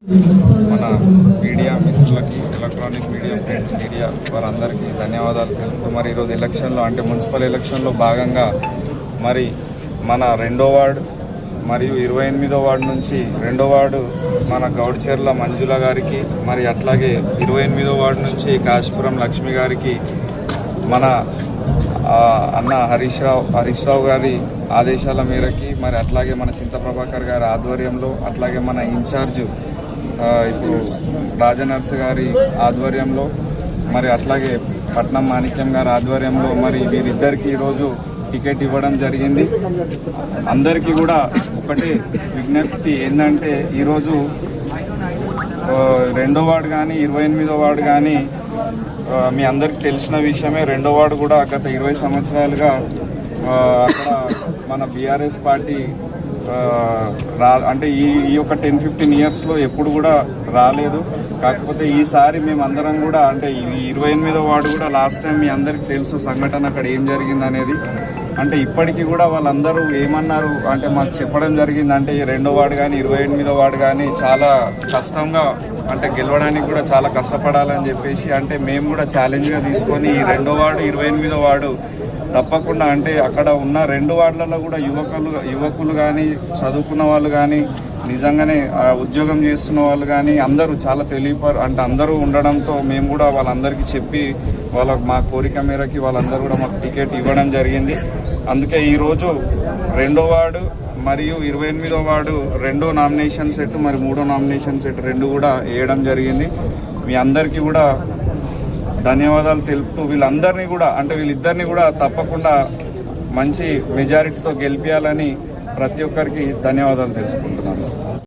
మన మీడియా మిత్రులకి, electronic media, print media వారందరికీ ధన్యవాదాలు తెలుపుతూ మరి ఈరోజు ఎలక్షన్లో అంటే మున్సిపల్ ఎలక్షన్లో భాగంగా మరి మన 2వ వార్డు మరియు 28వ వార్డు నుంచి 2వ వార్డు మన గౌడ్చెర్ల మంజుల గారికి, మరి అట్లాగే 28వ వార్డు నుంచి కాశీపురం లక్ష్మి గారికి మన అన్న హరీష్ రావు గారి ఆదేశాల మేరకి, మరి అట్లాగే మన చింత ప్రభాకర్ గారి ఆధ్వర్యంలో, అట్లాగే మన ఇన్ఛార్జ్ ఇప్పుడు రాజనర్స్ గారి ఆధ్వర్యంలో, మరి అట్లాగే పట్నం మాణిక్యం గారి ఆధ్వర్యంలో మరి వీరిద్దరికి ఈరోజు టికెట్ ఇవ్వడం జరిగింది. అందరికీ కూడా ఒకటే విజ్ఞప్తి ఏంటంటే ఈరోజు 2వ వార్డు కానీ 28వ వార్డు కానీ మీ అందరికీ తెలిసిన విషయమే. 2వ వార్డు కూడా గత 20 సంవత్సరాలుగా అక్కడ మన బీఆర్ఎస్ పార్టీ అంటే ఈ యొక్క 10-15 ఇయర్స్లో ఎప్పుడు కూడా రాలేదు. కాకపోతే ఈసారి మేమందరం కూడా అంటే ఈ 28వ వార్డు కూడా లాస్ట్ టైం మీ అందరికీ తెలుసు సంఘటన అక్కడ ఏం జరిగింది అనేది. అంటే ఇప్పటికీ కూడా వాళ్ళందరూ ఏమన్నారు అంటే మాకు చెప్పడం జరిగింది అంటే ఈ 2వ వార్డు కానీ 28వ వార్డు కానీ చాలా కష్టంగా అంటే గెలవడానికి కూడా చాలా కష్టపడాలని చెప్పేసి అంటే మేము కూడా ఛాలెంజ్గా తీసుకొని ఈ 2వ వార్డు 28వ వార్డు తప్పకుండా అంటే అక్కడ ఉన్న 2 వార్డులలో కూడా యువకులు కానీ చదువుకున్న వాళ్ళు కానీ నిజంగానే ఉద్యోగం చేస్తున్న వాళ్ళు కానీ అందరూ చాలా అంటే అందరూ ఉండడంతో మేము కూడా వాళ్ళందరికీ చెప్పి మా కోరిక మేరకి వాళ్ళందరూ కూడా మాకు టికెట్ ఇవ్వడం జరిగింది. అందుకే ఈరోజు 2వ వార్డు మరియు 28వ వార్డు 2వ నామినేషన్ సెట్ మరి 3వ నామినేషన్ సెట్ 2 కూడా వేయడం జరిగింది. మీ అందరికీ కూడా ధన్యవాదాలు తెలుపుతూ వీళ్ళిద్దరిని కూడా తప్పకుండా మంచి మెజారిటీతో గెలిపించాలని ప్రతి ఒక్కరికి ధన్యవాదాలు తెలుపుకుంటున్నాను.